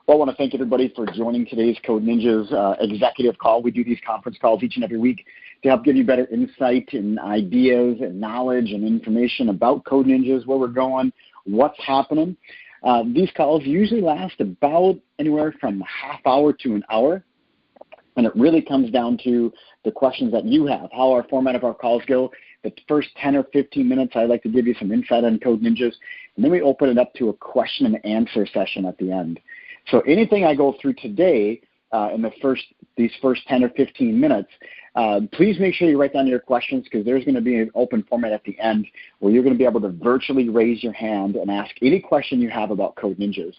Well, I want to thank everybody for joining today's Code Ninjas executive call. We do these conference calls each and every week to help give you better insight and ideas and knowledge and information about Code Ninjas, where we're going, what's happening. These calls usually last about anywhere from a half hour to an hour, and it really comes down to the questions that you have, how our format of our calls go. The first 10 or 15 minutes, I'd like to give you some insight on Code Ninjas, and then we open it up to a question and answer session at the end. So anything I go through today in these first 10 or 15 minutes, please make sure you write down your questions, because there's going to be an open format at the end where you're going to be able to virtually raise your hand and ask any question you have about Code Ninjas.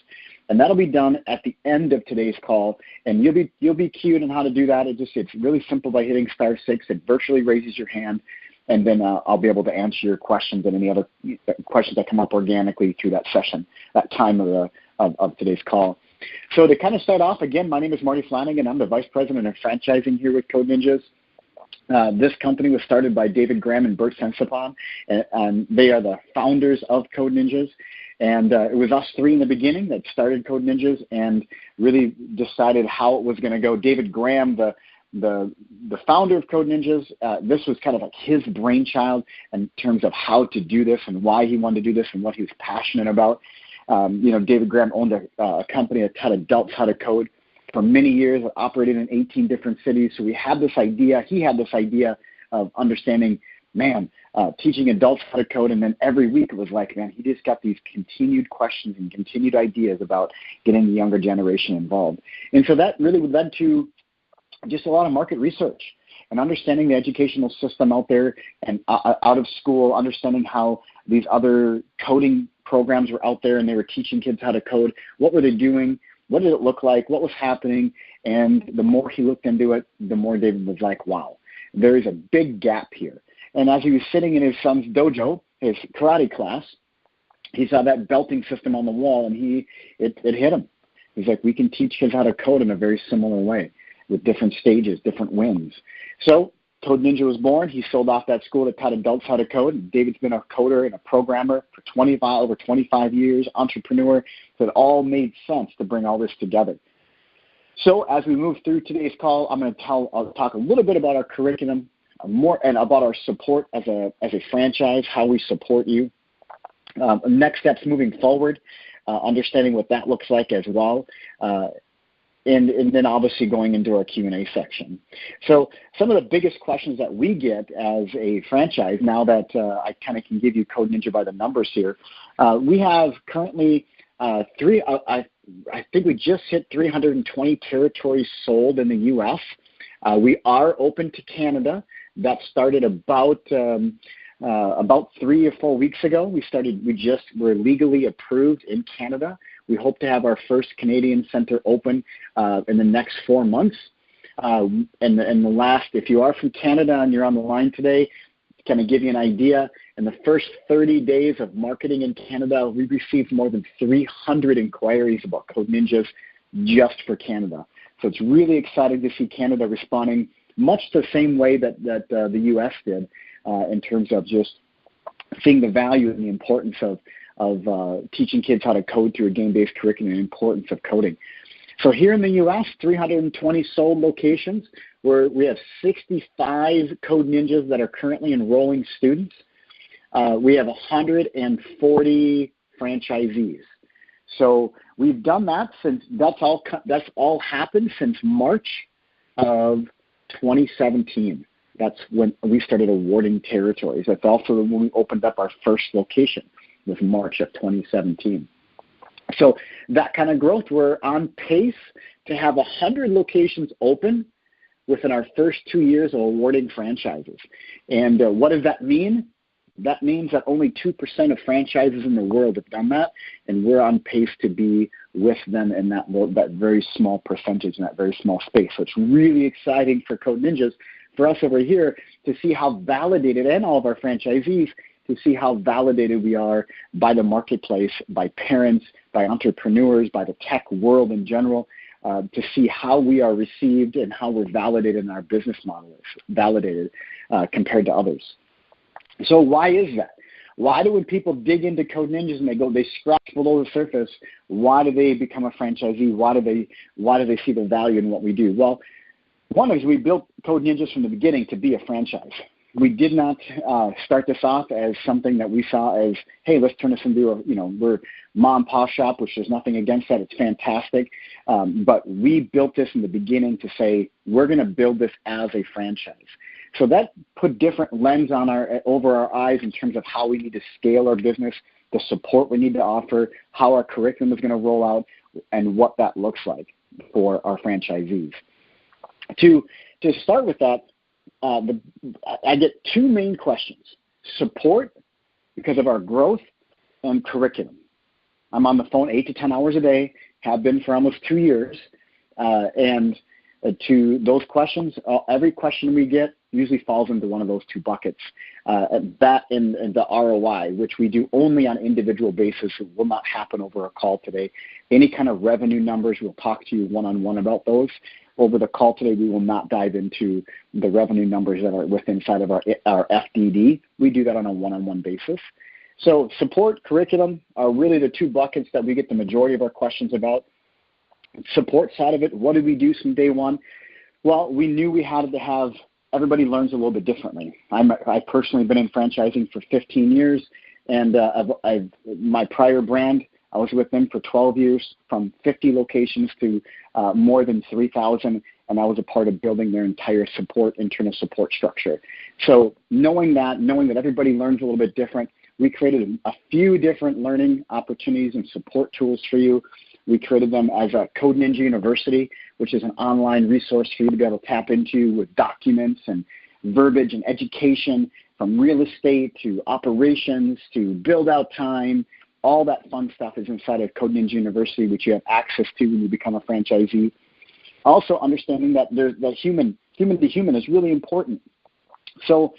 And that'll be done at the end of today's call, and you'll be cued on how to do that. It's really simple by hitting *6. It virtually raises your hand, and then I'll be able to answer your questions and any other questions that come up organically through that session, that time of today's call. So to kind of start off, again, my name is Marty Flanagan. I'm the Vice President of Franchising here with Code Ninjas. This company was started by David Graham and Bert Sensipon, and they are the founders of Code Ninjas. And it was us three in the beginning that started Code Ninjas and really decided how it was going to go. David Graham, the founder of Code Ninjas, this was kind of like his brainchild in terms of how to do this and why he wanted to do this and what he was passionate about. David Graham owned a company that taught adults how to code for many years, operated in 18 different cities. So he had this idea of understanding, teaching adults how to code. And then every week it was like, he just got these continued questions and continued ideas about getting the younger generation involved. And so that really led to just a lot of market research and understanding the educational system out there and out of school, understanding how these other coding programs were out there and they were teaching kids how to code. What were they doing? What did it look like? What was happening? And the more he looked into it, the more David was like, wow, there is a big gap here. And as he was sitting in his son's dojo, his karate class, he saw that belting system on the wall, and it hit him. He's like, we can teach kids how to code in a very similar way with different stages, different wins. So Code Ninja was born. He sold off that school that taught adults how to code. David's been a coder and a programmer for over 25 years, entrepreneur. So it all made sense to bring all this together. So as we move through today's call, I'll talk a little bit about our curriculum, more and about our support as a franchise, how we support you. Next steps moving forward, understanding what that looks like as well. And then obviously going into our Q&A section. So some of the biggest questions that we get as a franchise, now that I kind of can give you Code Ninja by the numbers here, we have currently I think we just hit 320 territories sold in the U.S. We are open to Canada. That started about 3 or 4 weeks ago. We're legally approved in Canada. We hope to have our first Canadian center open in the next 4 months. And the last, if you are from Canada and you're on the line today, to kind of give you an idea, in the first 30 days of marketing in Canada, we received more than 300 inquiries about Code Ninjas just for Canada. So it's really exciting to see Canada responding much the same way that the U.S. did in terms of just seeing the value and the importance of teaching kids how to code through a game-based curriculum and the importance of coding. So here in the U.S., 320 sold locations, where we have 65 Code Ninjas that are currently enrolling students. We have 140 franchisees. So we've done that since that's all happened since March of 2017. That's when we started awarding territories. That's also when we opened up our first location, was March of 2017. So that kind of growth, we're on pace to have 100 locations open within our first 2 years of awarding franchises. And what does that mean? That means that only 2% of franchises in the world have done that, and we're on pace to be with them in that very small percentage, in that very small space. So it's really exciting for Code Ninjas, for us over here, to see how validated, and all of our franchisees, to see how validated we are by the marketplace, by parents, by entrepreneurs, by the tech world in general, to see how we are received and how we're validated in our business model is validated compared to others. So why is that? Why do when people dig into Code Ninjas and they scratch below the surface, why do they become a franchisee? Why do they see the value in what we do? Well, one is we built Code Ninjas from the beginning to be a franchise. We did not start this off as something that we saw as, hey, let's turn this into we're mom and pop shop, which there's nothing against that. It's fantastic. But we built this in the beginning to say, we're going to build this as a franchise. So that put different lens on over our eyes in terms of how we need to scale our business, the support we need to offer, how our curriculum is going to roll out, and what that looks like for our franchisees. To start with that, I get two main questions: support because of our growth, and curriculum. I'm on the phone 8 to 10 hours a day, have been for almost 2 years, and to those questions, every question we get usually falls into one of those two buckets. That and the ROI, which we do only on individual basis. It will not happen over a call today. Any kind of revenue numbers, we'll talk to you one-on-one about those. Over the call today, we will not dive into the revenue numbers that are inside of our FDD. We do that on a one-on-one basis. So support, curriculum are really the two buckets that we get the majority of our questions about. Support side of it, what did we do from day one? Well, we knew we had to have everybody learns a little bit differently. I've personally been in franchising for 15 years, and my prior brand, I was with them for 12 years, from 50 locations to more than 3,000, and I was a part of building their entire internal support structure. So knowing that everybody learns a little bit different, we created a few different learning opportunities and support tools for you. We created them as a Code Ninja University, which is an online resource for you to be able to tap into with documents and verbiage and education, from real estate to operations to build out time. All that fun stuff is inside of Code Ninja University, which you have access to when you become a franchisee. Also understanding that human to human is really important. So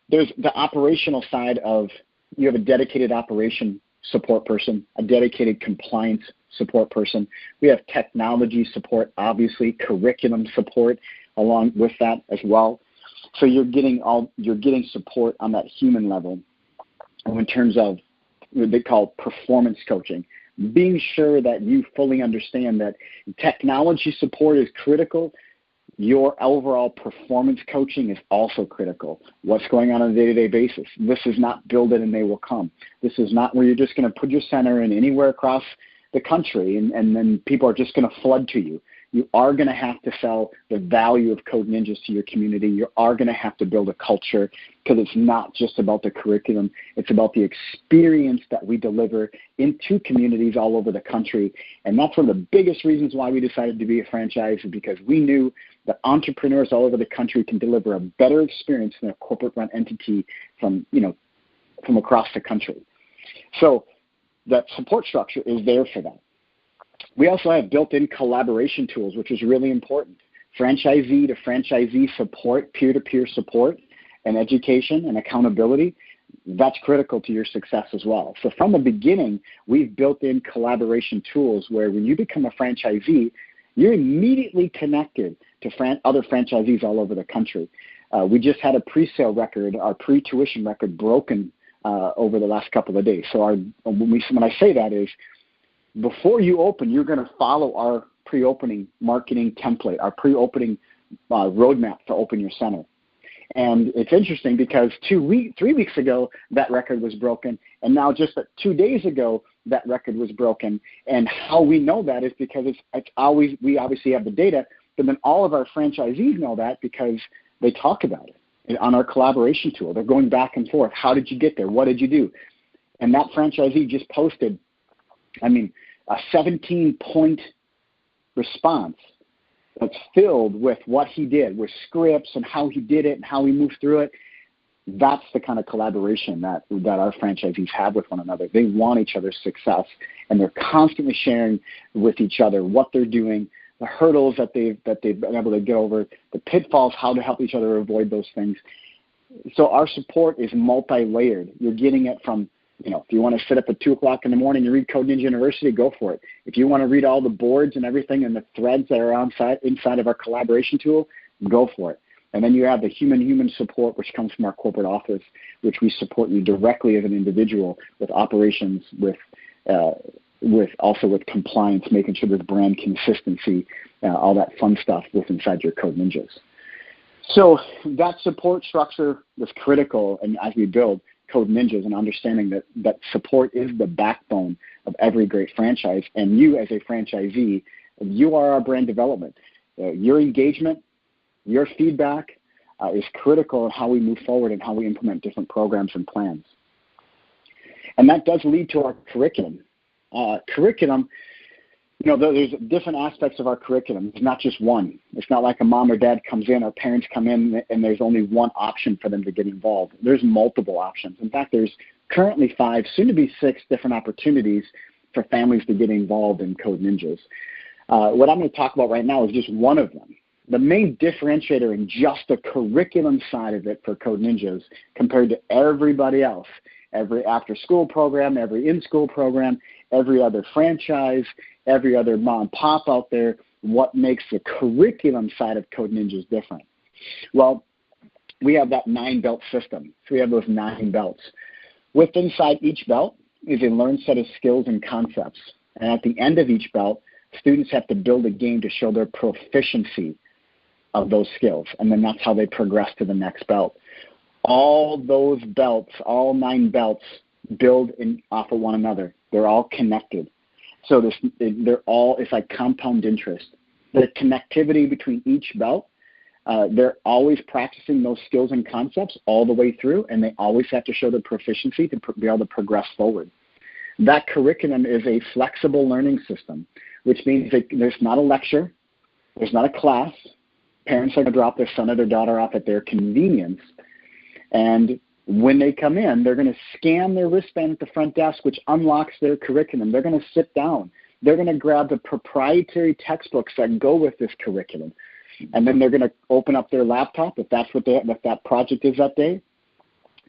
there's the operational side of, you have a dedicated operation support person, a dedicated compliance support person. We have technology support, obviously, curriculum support along with that as well. So you're getting support on that human level. And in terms of what they call performance coaching, being sure that you fully understand that technology support is critical. Your overall performance coaching is also critical. What's going on a day-to-day basis? This is not build it and they will come. This is not where you're just going to put your center in anywhere across the country and then people are just going to flood to you. You are going to have to sell the value of Code Ninjas to your community. You are going to have to build a culture, because it's not just about the curriculum. It's about the experience that we deliver into communities all over the country. And that's one of the biggest reasons why we decided to be a franchise, is because we knew that entrepreneurs all over the country can deliver a better experience than a corporate run entity from across the country. So that support structure is there for that. We also have built-in collaboration tools, which is really important. Franchisee to franchisee support, peer-to-peer support, and education and accountability, that's critical to your success as well. So from the beginning, we've built in collaboration tools where when you become a franchisee, you're immediately connected to other franchisees all over the country. We just had a pre-sale record, our pre-tuition record, broken over the last couple of days. So when I say that is, before you open, you're going to follow our pre-opening marketing template, our pre-opening roadmap to open your center. And it's interesting because 3 weeks ago, that record was broken, and now just 2 days ago, that record was broken. And how we know that is because we obviously have the data, but then all of our franchisees know that because they talk about it on our collaboration tool. They're going back and forth. How did you get there? What did you do? And that franchisee just posted, a 17-point response that's filled with what he did, with scripts and how he did it and how he moved through it. That's the kind of collaboration that our franchisees have with one another. They want each other's success, and they're constantly sharing with each other what they're doing, the hurdles that they've been able to get over, the pitfalls, how to help each other avoid those things. So our support is multi-layered. You're getting it from, if you want to sit up at 2 o'clock in the morning and read Code Ninja University, go for it. If you want to read all the boards and everything and the threads that are inside of our collaboration tool, go for it. And then you have the human support, which comes from our corporate office, which we support you directly as an individual with operations, with compliance, making sure there's brand consistency, all that fun stuff with inside your Code Ninjas. So that support structure was critical, and as we build Code Ninjas and understanding that support is the backbone of every great franchise, and you as a franchisee, you are our brand development. Your engagement, your feedback is critical in how we move forward and how we implement different programs and plans. And that does lead to our curriculum. Curriculum, there's different aspects of our curriculum. It's not just one. It's not like a mom or dad comes in or parents come in and there's only one option for them to get involved. There's multiple options. In fact, there's currently 5, soon to be 6 different opportunities for families to get involved in Code Ninjas. What I'm going to talk about right now is just one of them. The main differentiator in just the curriculum side of it for Code Ninjas compared to everybody else, every after-school program, every in-school program, every other franchise, every other mom and pop out there, what makes the curriculum side of Code Ninjas different? Well, we have that 9-belt system. So we have those 9 belts. With inside each belt is a learned set of skills and concepts. And at the end of each belt, students have to build a game to show their proficiency of those skills. And then that's how they progress to the next belt. All those belts, all 9 belts, build off of one another. They're all connected. So it's like compound interest. The connectivity between each belt, they're always practicing those skills and concepts all the way through, and they always have to show their proficiency to be able to progress forward. That curriculum is a flexible learning system, which means that there's not a lecture, there's not a class. Parents are going to drop their son or their daughter off at their convenience, and when they come in, they're going to scan their wristband at the front desk, which unlocks their curriculum. They're going to sit down. They're going to grab the proprietary textbooks that go with this curriculum. And then they're going to open up their laptop, if that's what that project is that day,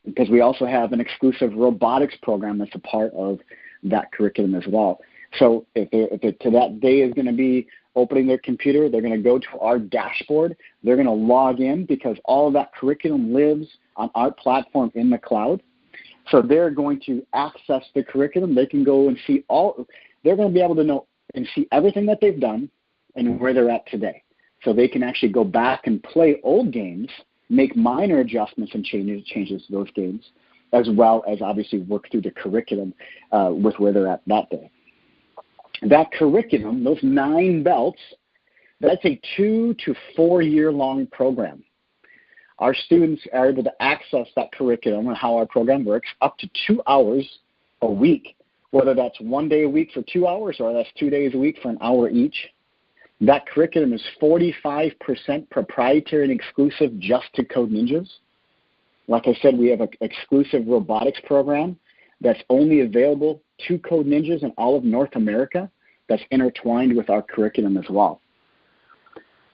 because we also have an exclusive robotics program that's a part of that curriculum as well. So if to that day is going to be opening their computer, they're going to go to our dashboard. They're going to log in because all of that curriculum lives on our platform in the cloud. So they're going to access the curriculum. They can go and see they're going to be able to know and see everything that they've done and where they're at today. So they can actually go back and play old games, make minor adjustments and changes to those games, as well as obviously work through the curriculum with where they're at that day. That curriculum, those 9 belts, that's a 2 to 4 year long program. Our students are able to access that curriculum and how our program works up to 2 hours a week, whether that's 1 day a week for 2 hours or that's 2 days a week for an hour each. That curriculum is 45% proprietary and exclusive just to Code Ninjas. Like I said, we have an exclusive robotics program that's only available to Code Ninjas in all of North America that's intertwined with our curriculum as well.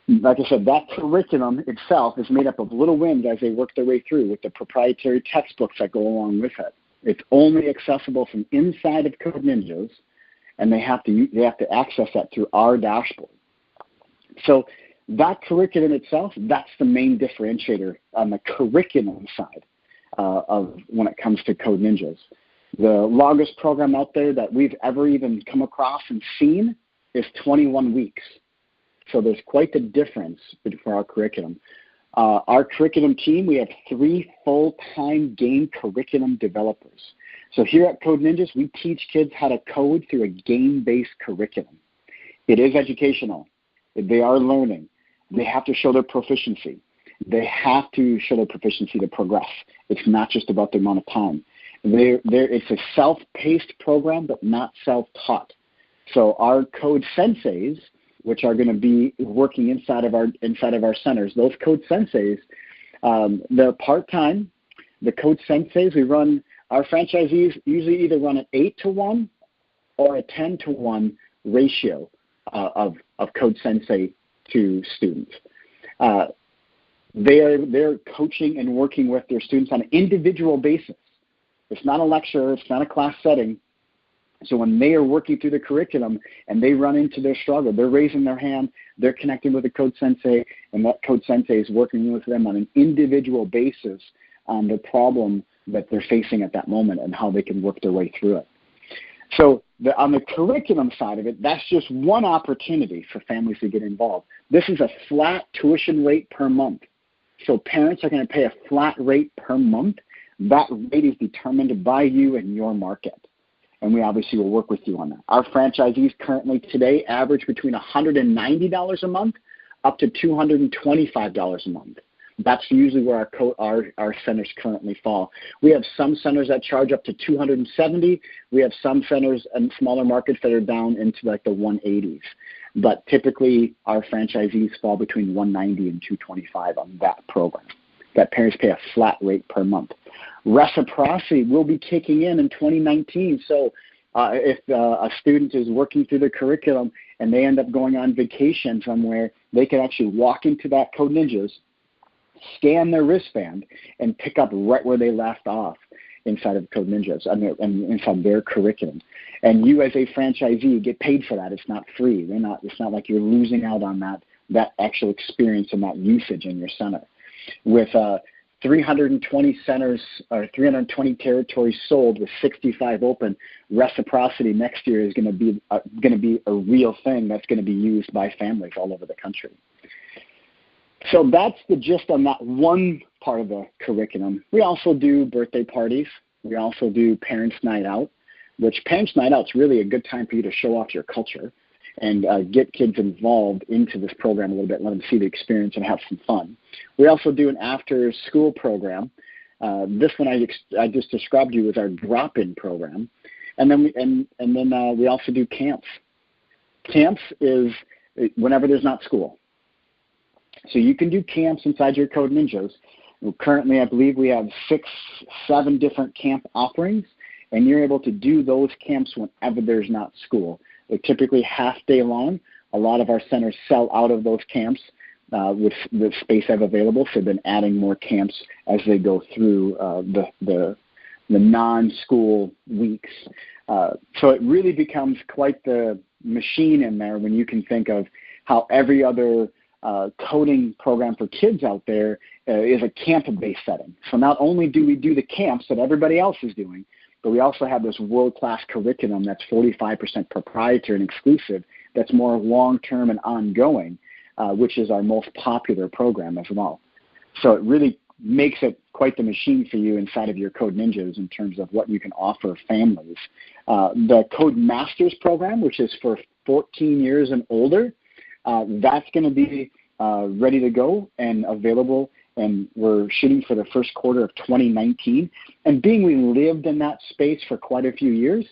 Like I said, that curriculum itself is made up of little wins as they work their way through with the proprietary textbooks that go along with it. It's only accessible from inside of Code Ninjas, and they have to access that through our dashboard. So that curriculum itself, that's the main differentiator on the curriculum side of when it comes to Code Ninjas. The longest program out there that we've ever even come across and seen is 21 weeks. So there's quite the difference for our curriculum. Our curriculum team, we have 3 full-time game curriculum developers. So here at Code Ninjas, we teach kids how to code through a game-based curriculum. It is educational. They are learning. They have to show their proficiency. They have to show their proficiency to progress. It's not just about the amount of time. It's a self-paced program, but not self-taught. So our code senseis, which are going to be working inside of our centers, those code senseis, they're part-time. The code senseis, our franchisees usually either run an 8-to-1 or a 10-to-1 ratio of code sensei to students. They're coaching and working with their students on an individual basis. It's not a lecture. It's not a class setting. So when they are working through the curriculum and they run into their struggle, they're raising their hand, they're connecting with a code sensei, and that code sensei is working with them on an individual basis on the problem that they're facing at that moment and how they can work their way through it. So on the curriculum side of it, that's just one opportunity for families to get involved. This is a flat tuition rate per month. So parents are going to pay a flat rate per month. That rate is determined by you and your market. And we obviously will work with you on that. Our franchisees currently today average between $190 a month up to $225 a month. That's usually where our centers currently fall. We have some centers that charge up to $270. We have some centers and smaller markets that are down into like the 180s. But typically, our franchisees fall between $190 and $225 on that program. That parents pay a flat rate per month. Reciprocity will be kicking in 2019. So if a student is working through the curriculum and they end up going on vacation somewhere, they can actually walk into that Code Ninjas, scan their wristband, and pick up right where they left off inside of Code Ninjas and inside their curriculum. And you as a franchisee get paid for that. It's not free. It's not like you're losing out on that actual experience and that usage in your center. With 320 centers or 320 territories sold with 65 open, reciprocity next year is going to be a real thing that's going to be used by families all over the country. So that's the gist on that one part of the curriculum. We also do birthday parties. We also do Parents' Night Out, which Parents' Night Out is really a good time for you to show off your culture and get kids involved into this program a little bit, let them see the experience and have some fun. We also do an after-school program. This one I just described to you as our drop-in program. And then we also do camps. Camps is whenever there's not school. So you can do camps inside your Code Ninjas. Currently, I believe we have 6-7 different camp offerings, and you're able to do those camps whenever there's not school. They're typically half day long. A lot of our centers sell out of those camps with the space they have available, so they've been adding more camps as they go through the non-school weeks. So it really becomes quite the machine in there when you can think of how every other coding program for kids out there is a camp-based setting. So not only do we do the camps that everybody else is doing, but we also have this world-class curriculum that's 45% proprietary and exclusive that's more long-term and ongoing, which is our most popular program as well. So it really makes it quite the machine for you inside of your Code Ninjas in terms of what you can offer families. The Code Masters program, which is for 14 years and older, that's going to be ready to go and available, and we're shooting for the first quarter of 2019. And being we lived in that space for quite a few years,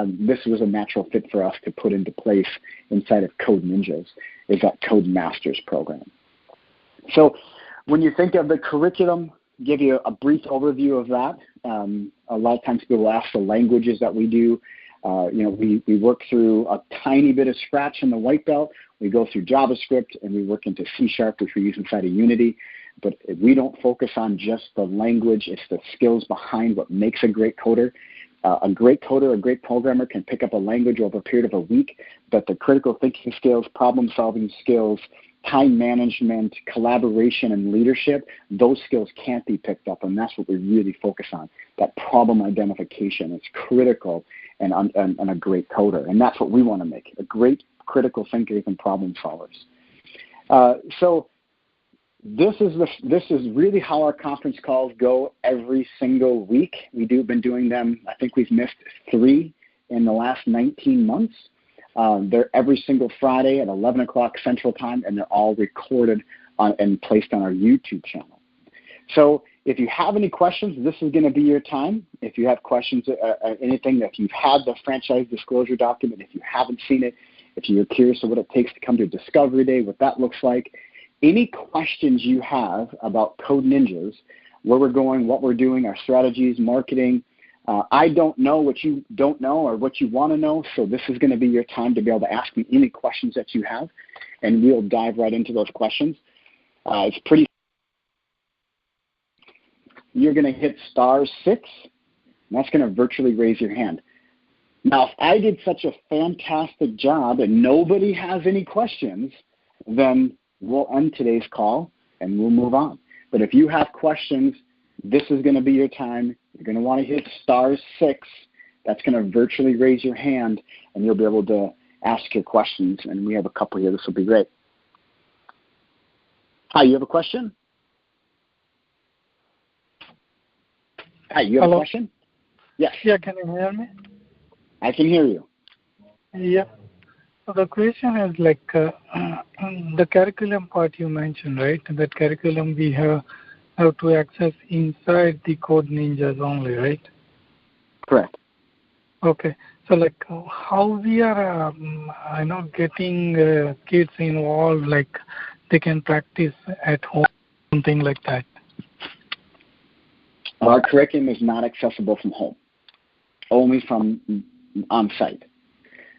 this was a natural fit for us to put into place inside of Code Ninjas, is that Code Masters program. So when you think of the curriculum, give you a brief overview of that. A lot of times people ask the languages that we do. We work through a tiny bit of Scratch in the white belt. We go through JavaScript, and we work into C#, which we use inside of Unity. But we don't focus on just the language. It's the skills behind what makes a great coder. A great coder, a great programmer can pick up a language over a period of a week, but the critical thinking skills, problem-solving skills, time management, collaboration, and leadership, those skills can't be picked up, and that's what we really focus on, that problem identification. It's critical and a great coder, and that's what we want to make, a great critical thinkers and problem solvers. So this is really how our conference calls go every single week. We've been doing them. I think we've missed 3 in the last 19 months. They're every single Friday at 11 o'clock Central Time, and they're all recorded and placed on our YouTube channel. So if you have any questions, this is going to be your time. If you have questions, anything, if you've had the franchise disclosure document, if you haven't seen it, if you're curious of what it takes to come to Discovery Day, what that looks like, any questions you have about Code Ninjas, where we're going, what we're doing, our strategies, marketing, I don't know what you don't know or what you want to know, so this is going to be your time to be able to ask me any questions that you have, and we'll dive right into those questions. It's pretty. You're going to hit *6, and that's going to virtually raise your hand. Now, if I did such a fantastic job and nobody has any questions, then we'll end today's call and we'll move on. But if you have questions, this is going to be your time. You're going to want to hit *6. That's going to virtually raise your hand, and you'll be able to ask your questions. And we have a couple here. This will be great. Hi, you have a question? Hi, you have Hello? a question? Yes. Yeah, can you hear me? I can hear you. Yeah. So the question is like the curriculum part you mentioned, right? That curriculum we have to access inside the Code Ninjas only, right? Correct. Okay. So like how we are, getting kids involved, like they can practice at home, something like that. Our curriculum is not accessible from home, only from on-site.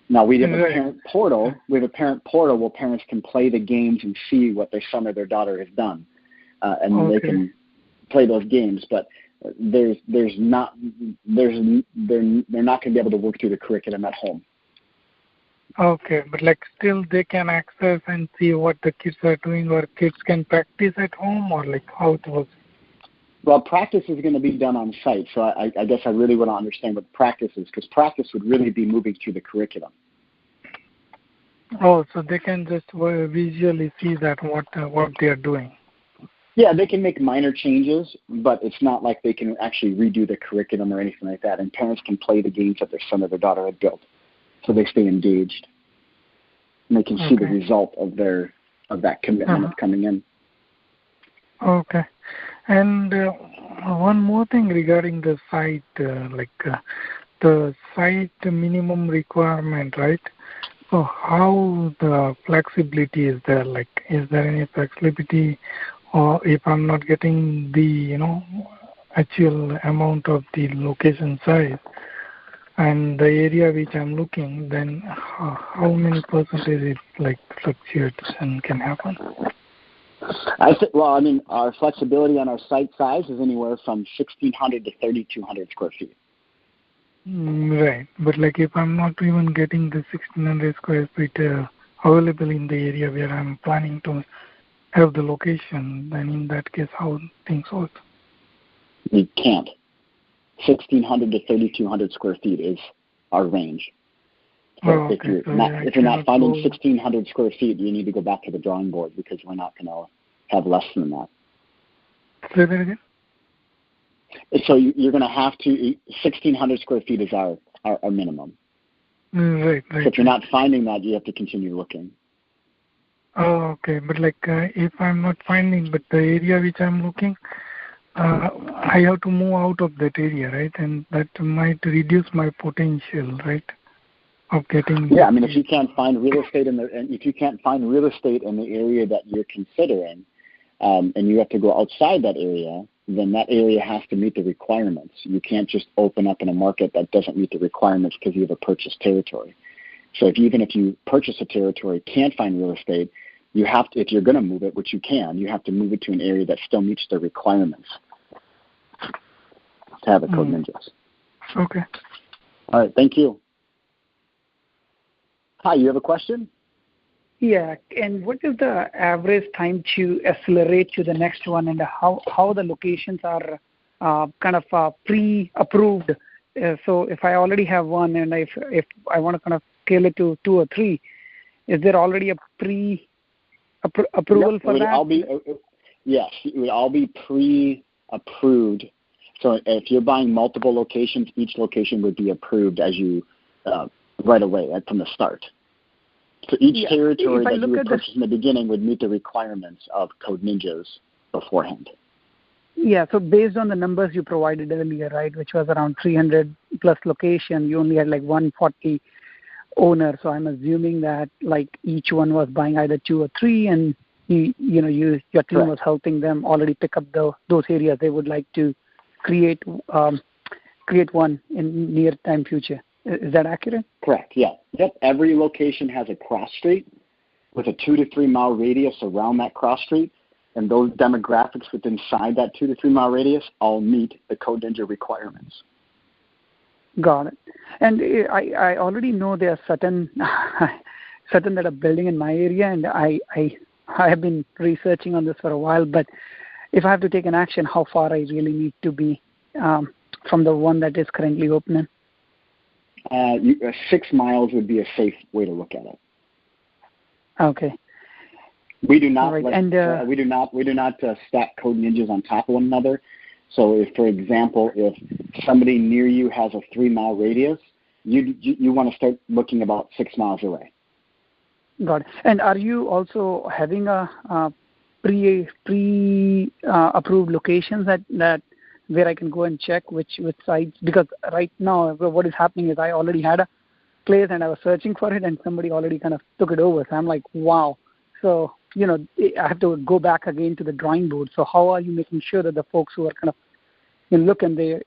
Now, we have a parent portal. We have a parent portal where parents can play the games and see what their son or their daughter has done, and they can play those games. But they're not going to be able to work through the curriculum at home. Okay, but like still they can access and see what the kids are doing, or kids can practice at home, or like how it works. Well, practice is going to be done on site, so I guess I really want to understand what practice is, because practice would really be moving through the curriculum. Oh, so they can just visually see that what they are doing. Yeah, they can make minor changes, but it's not like they can actually redo the curriculum or anything like that. And parents can play the games that their son or their daughter had built, so they stay engaged, and they can see the result of that commitment of coming in. Okay. And one more thing regarding the site, the site minimum requirement, right? So how the flexibility is there? Like, is there any flexibility, or if I'm not getting the, actual amount of the location size and the area which I'm looking, then how many percentage it fluctuates and can happen? Our flexibility on our site size is anywhere from 1,600 to 3,200 square feet. Right. But if I'm not even getting the 1,600 square feet available in the area where I'm planning to have the location, then in that case, how things work? We can't. 1,600 to 3,200 square feet is our range. So if you're not finding 1,600 square feet, you need to go back to the drawing board, because we're not going to have less than that. Say that again? So you're going to have to, 1,600 square feet is our minimum. Right. So if you're not finding that, you have to continue looking. Oh, okay. But if I'm not finding, but the area which I'm looking, I have to move out of that area, right? And that might reduce my potential, right? Of getting. Yeah, if you can't find real estate in the area that you're considering, and you have to go outside that area, then that area has to meet the requirements. You can't just open up in a market that doesn't meet the requirements because you have a purchased territory. So even if you purchase a territory, can't find real estate, you have to, if you're going to move it, which you can, you have to move it to an area that still meets the requirements to have a Code Ninjas. Okay. All right, thank you. Hi, you have a question? Yeah, and what is the average time to accelerate to the next one, and how the locations are pre-approved? So if I already have one, and if I want to kind of scale it to 2 or 3, is there already a pre-approval for that? Yes, it would all be pre-approved. So if you're buying multiple locations, each location would be approved as you right away from the start. So each territory that you would purchase in the beginning would meet the requirements of Code Ninjas beforehand. Yeah, so based on the numbers you provided earlier, right, which was around 300 plus location, you only had 140 owners. So I'm assuming that each one was buying either 2 or 3, and your team was helping them already pick up those areas they would like to create one in near time future. Is that accurate? Correct, yeah. Yep, every location has a cross street with a 2 to 3 mile radius around that cross street, and those demographics within inside that 2 to 3 mile radius all meet the Code Ninja requirements. Got it. And I already know there are certain that are building in my area, and I have been researching on this for a while. But if I have to take an action, how far I really need to be from the one that is currently opening? 6 miles would be a safe way to look at it. Okay. We do not. Right. We do not stack Code Ninjas on top of one another. So, if, for example, if somebody near you has a 3 mile radius, you want to start looking about 6 miles away. Got it. And are you also having a pre-approved locations that where I can go and check which sites? Because right now what is happening is I already had a place and I was searching for it, and somebody already kind of took it over. So I'm like, wow. So, I have to go back again to the drawing board. So how are you making sure that the folks who are kind of looking there,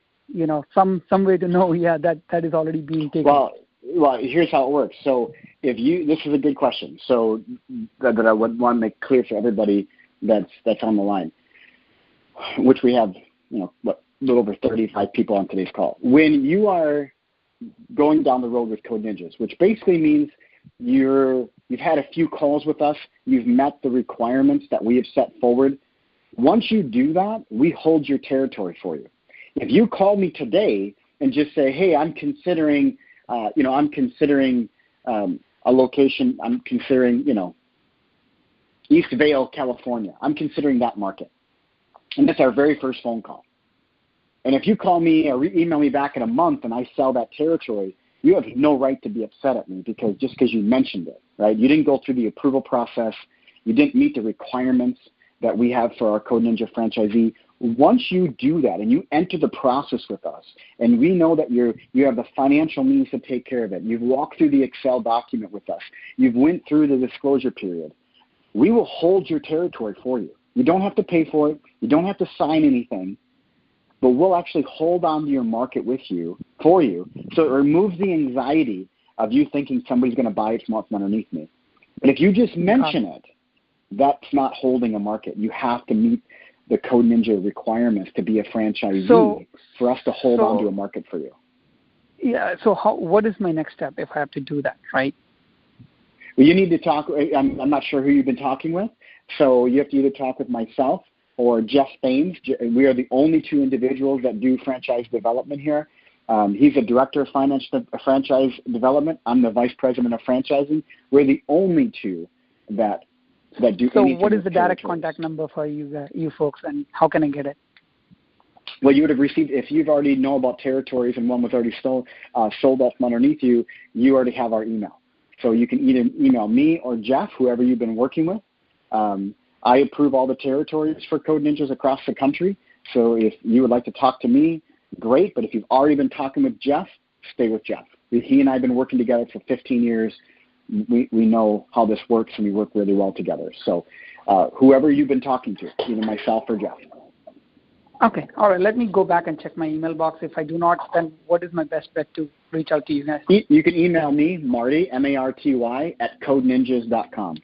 some way to know, that is already being taken? Well, here's how it works. So this is a good question. So that I would want to make clear for everybody that's on the line, which we have, a little over 35 people on today's call. When you are going down the road with Code Ninjas, which basically means you've had a few calls with us, you've met the requirements that we have set forward. Once you do that, we hold your territory for you. If you call me today and just say, hey, I'm considering a location, I'm considering, East Vale, California. I'm considering that market. And that's our very first phone call. And if you call me or email me back in a month and I sell that territory, you have no right to be upset at me because you mentioned it, right? You didn't go through the approval process. You didn't meet the requirements that we have for our Code Ninja franchisee. Once you do that and you enter the process with us, and we know that you have the financial means to take care of it, you've walked through the Excel document with us, you've went through the disclosure period, we will hold your territory for you. You don't have to pay for it. You don't have to sign anything, but we'll actually hold on to your market for you. So it removes the anxiety of you thinking somebody's going to buy it from underneath me. But if you just mention it, that's not holding a market. You have to meet the Code Ninja requirements to be a franchisee for us to hold on to a market for you. Yeah. So what is my next step if I have to do that, right? Well, you need to talk. I'm not sure who you've been talking with. So you have to either talk with myself or Jeff Thames. We are the only two individuals that do franchise development here. He's a director of franchise development. I'm the vice president of franchising. We're the only two that do. So what is the direct contact number for you folks, and how can I get it? Well, you would have received, if you've already know about territories and one was already sold off from underneath you, you already have our email. So you can either email me or Jeff, whoever you've been working with. I approve all the territories for Code Ninjas across the country. So if you would like to talk to me, great. But if you've already been talking with Jeff, stay with Jeff. He and I have been working together for 15 years. We know how this works, and we work really well together. So whoever you've been talking to, either myself or Jeff. Okay. All right. Let me go back and check my email box. If I do not, then what is my best bet to reach out to you guys? You can email me, Marty, M-A-R-T-Y, at codeninjas.com.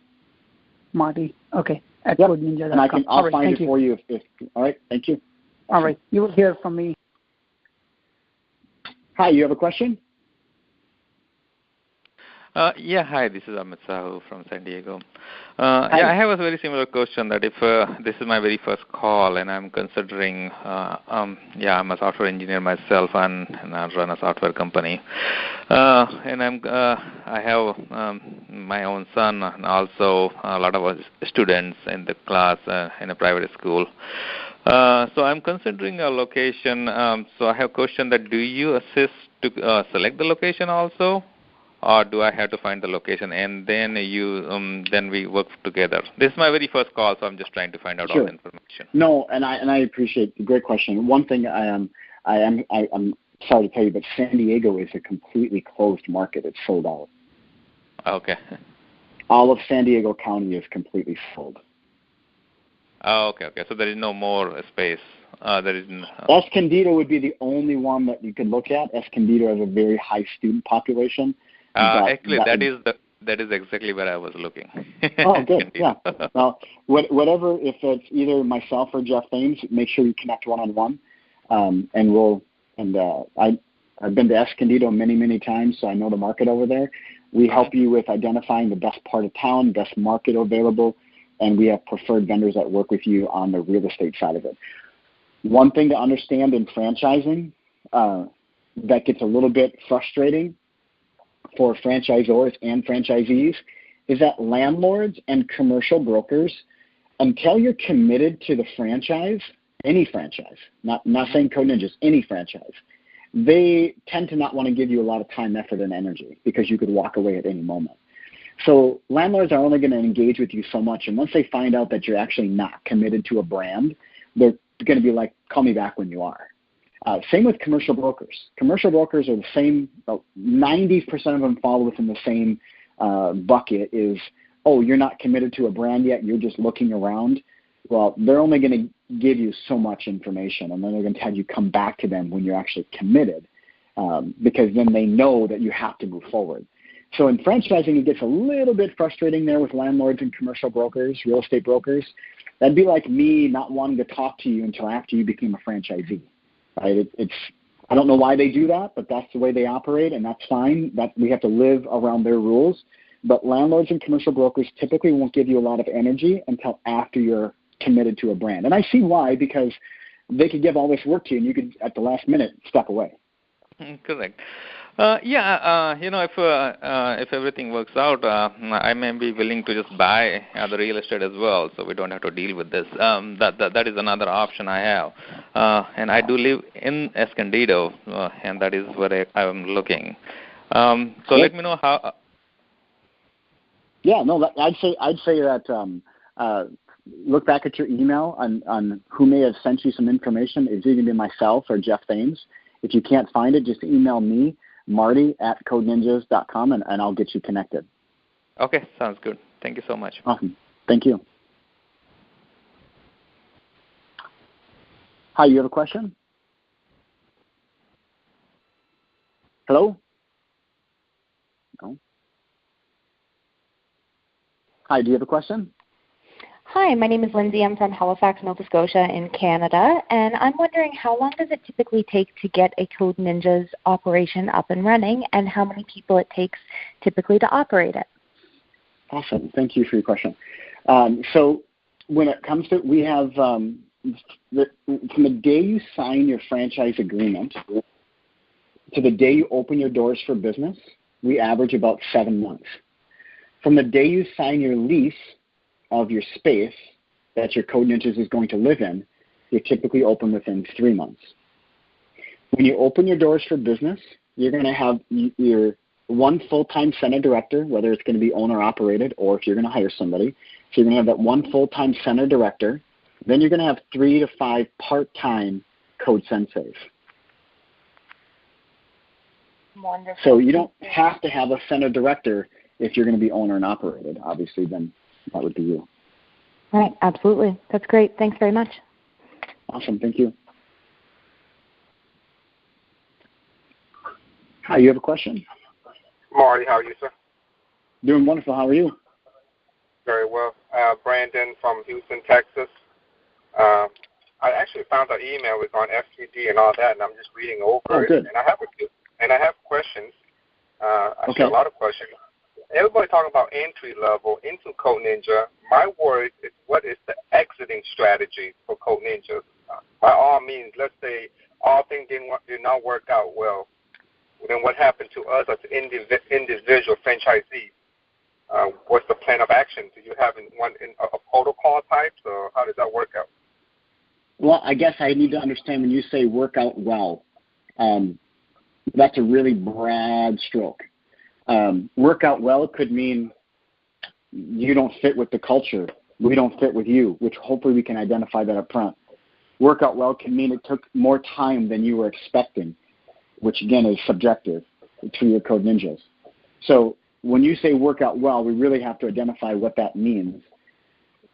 Marty. Okay. At codeninjas.com. And I'll find it for you. All right. Thank you. All right. You will hear from me. Hi. You have a question? Yeah, hi, this is Amit Sahu from San Diego. I have a very similar question that if this is my very first call and I'm considering, I'm a software engineer myself and I run a software company. And I have my own son and also a lot of students in the class in a private school. So I'm considering a location. So I have a question that do you assist to select the location also? Or do I have to find the location and then then we work together? This is my very first call, so I'm just trying to find out all the information. No, and I appreciate the great question. One thing I'm sorry to tell you, but San Diego is a completely closed market. It's sold out. Okay. All of San Diego County is completely sold. Oh, okay. So there is no more space. Escondido would be the only one that you could look at. Escondido has a very high student population. Actually, that is exactly where I was looking. Oh, good. Yeah. Well, whatever. If it's either myself or Jeff Thames, make sure you connect one-on-one, and I've been to Escondido many, many times, so I know the market over there. We help you with identifying the best part of town, best market available, and we have preferred vendors that work with you on the real estate side of it. One thing to understand in franchising that gets a little bit frustrating for franchisors and franchisees is that landlords and commercial brokers, until you're committed to the franchise, any franchise, not saying Code Ninjas, any franchise, they tend to not want to give you a lot of time, effort, and energy because you could walk away at any moment. So landlords are only going to engage with you so much, and once they find out that you're actually not committed to a brand, they're going to be like, call me back when you are. Same with commercial brokers. Commercial brokers are the same, 90% of them fall within the same bucket is, oh, you're not committed to a brand yet, you're just looking around. Well, they're only going to give you so much information, and then they're going to have you come back to them when you're actually committed because then they know that you have to move forward. So in franchising, it gets a little bit frustrating there with landlords and commercial brokers, real estate brokers. That'd be like me not wanting to talk to you until after you became a franchisee. Right? I don't know why they do that, but that's the way they operate, and that's fine. That we have to live around their rules. But landlords and commercial brokers typically won't give you a lot of energy until after you're committed to a brand. And I see why, because they could give all this work to you, and you could, at the last minute, step away. Correct. If everything works out, I may be willing to just buy the real estate as well, so we don't have to deal with this. That is another option I have. And I do live in Escondido, and that is where I'm looking. So let me know how. Yeah, no, I'd say that look back at your email on who may have sent you some information. It's either going to be myself or Jeff Thames. If you can't find it, just email me, Marty@codeninjas.com, and I'll get you connected. Okay, sounds good. Thank you so much. Awesome. Thank you. Hi, you have a question? Hello? No. Hi, do you have a question? Hi, my name is Lindsay. I'm from Halifax, Nova Scotia in Canada, and I'm wondering how long does it typically take to get a Code Ninjas operation up and running, and how many people it takes typically to operate it? Awesome. Thank you for your question. So when it comes to, we have, from the day you sign your franchise agreement to the day you open your doors for business, we average about 7 months. From the day you sign your lease of your space that your Code Ninjas is going to live in, you're typically open within 3 months. When you open your doors for business, you're going to have your one full-time center director, whether it's going to be owner-operated or if you're going to hire somebody. So you're going to have that one full-time center director. Then you're going to have 3 to 5 part-time Code Senseis. Wonderful. So you don't have to have a center director if you're going to be owner and operated. Obviously, then that would be you. Right, absolutely. That's great. Thanks very much. Awesome. Thank you. Hi, you have a question? Marty, how are you, sir? Doing wonderful. How are you? Very well. Brandon from Houston, Texas. I actually found our email was on FTD and all that, and I'm just reading over it. Good. And I have questions. Okay. A lot of questions. Everybody talking about entry level into Code Ninja. My worry is, what is the exiting strategy for Code Ninja? By all means, let's say all things did not work out well. Then what happened to us as individual franchisees? What's the plan of action? Do you have a protocol type, or how does that work out? Well, I guess I need to understand when you say work out well. That's a really broad stroke. Work out well could mean you don't fit with the culture. We don't fit with you, which hopefully we can identify that up front. Work out well can mean it took more time than you were expecting, which again is subjective to your Code Ninjas. So when you say work out well, we really have to identify what that means.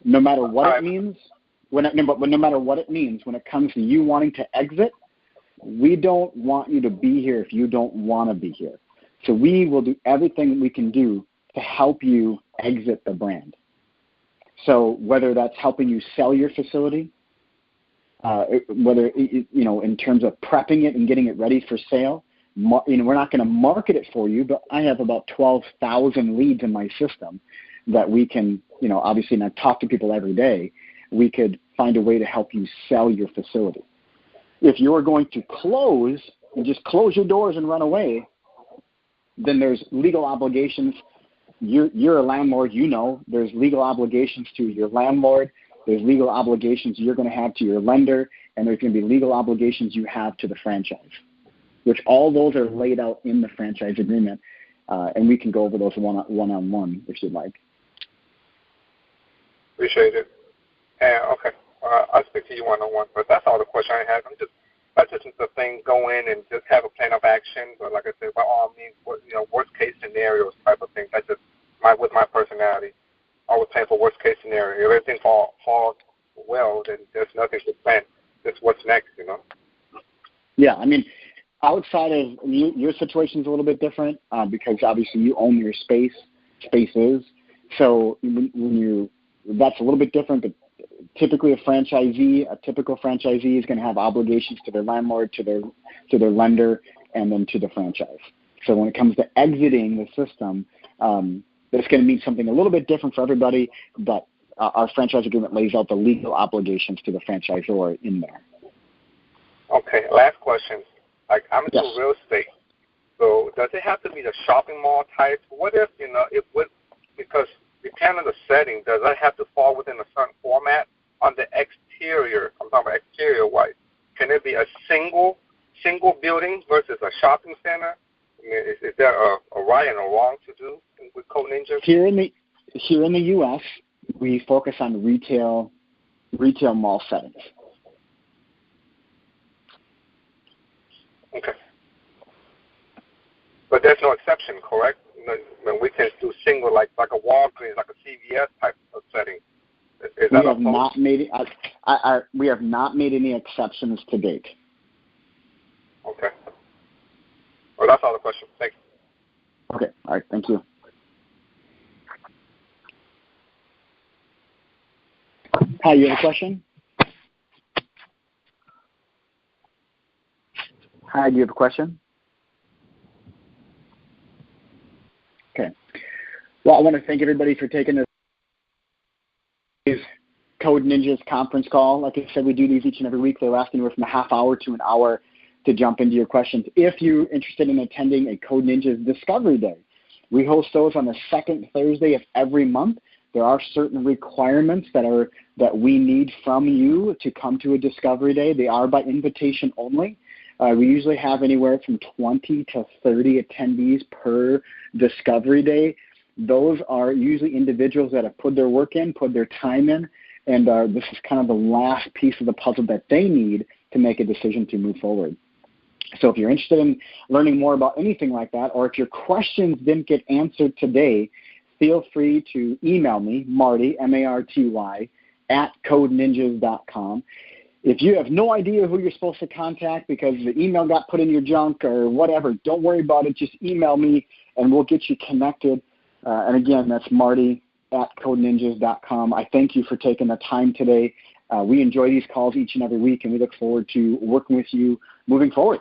No matter what it means, no matter what it means, when it comes to you wanting to exit, we don't want you to be here if you don't want to be here. So we will do everything we can do to help you exit the brand. So whether that's helping you sell your facility, whether, in terms of prepping it and getting it ready for sale, we're not going to market it for you, but I have about 12,000 leads in my system that we can, obviously not talk to people every day. We could find a way to help you sell your facility. If you're going to close and just close your doors and run away, then there's legal obligations. You're a landlord, there's legal obligations to your landlord, there's legal obligations you're going to have to your lender, and there's going to be legal obligations you have to the franchise, which all those are laid out in the franchise agreement, and we can go over those one-on-one if you'd like. Appreciate it. Okay, I'll speak to you one-on-one, but that's all the question I have. That's just the thing, go in and just have a plan of action, but like I said, by all means, worst-case scenarios type of thing. That's just with my personality. Always plan for worst-case scenario. If everything falls well, then there's nothing to plan. Just what's next, Yeah, outside of your situation is a little bit different because obviously you own your spaces. So that's a little bit different. But typically, a typical franchisee is going to have obligations to their landlord, to their lender, and then to the franchise. So when it comes to exiting the system, that's going to mean something a little bit different for everybody. But our franchise agreement lays out the legal obligations to the franchisor in there. Okay, last question. Like, I'm into real estate, so does it have to be the shopping mall type? What if, because depending on the setting, does it have to fall within a certain format? On the exterior, I'm talking about exterior-wise, can it be a single building versus a shopping center? Is there a right and a wrong to do with Code Ninja? Here in the U.S., we focus on retail mall settings. Okay. But there's no exception, correct? We can do single, like a Walgreens, like a CVS type of setting. We have not made any exceptions to date. Okay. Well, that's all the questions. Thank you. Okay. All right. Thank you. Hi, you have a question? Hi, do you have a question? Okay. Well, I want to thank everybody for taking this Code Ninjas conference call. Like I said, we do these each and every week. They last anywhere from a half hour to an hour to jump into your questions. If you're interested in attending a Code Ninjas Discovery Day, we host those on the second Thursday of every month. There are certain requirements that we need from you to come to a Discovery Day. They are by invitation only. We usually have anywhere from 20 to 30 attendees per Discovery Day. Those are usually individuals that have put their work in, put their time in, and this is kind of the last piece of the puzzle that they need to make a decision to move forward. So if you're interested in learning more about anything like that, or if your questions didn't get answered today, feel free to email me, Marty, M-A-R-T-Y, @codeninjas.com. If you have no idea who you're supposed to contact because the email got put in your junk or whatever, don't worry about it. Just email me, and we'll get you connected. And again, that's Marty @codeninjas.com. I thank you for taking the time today. We enjoy these calls each and every week, and we look forward to working with you moving forward.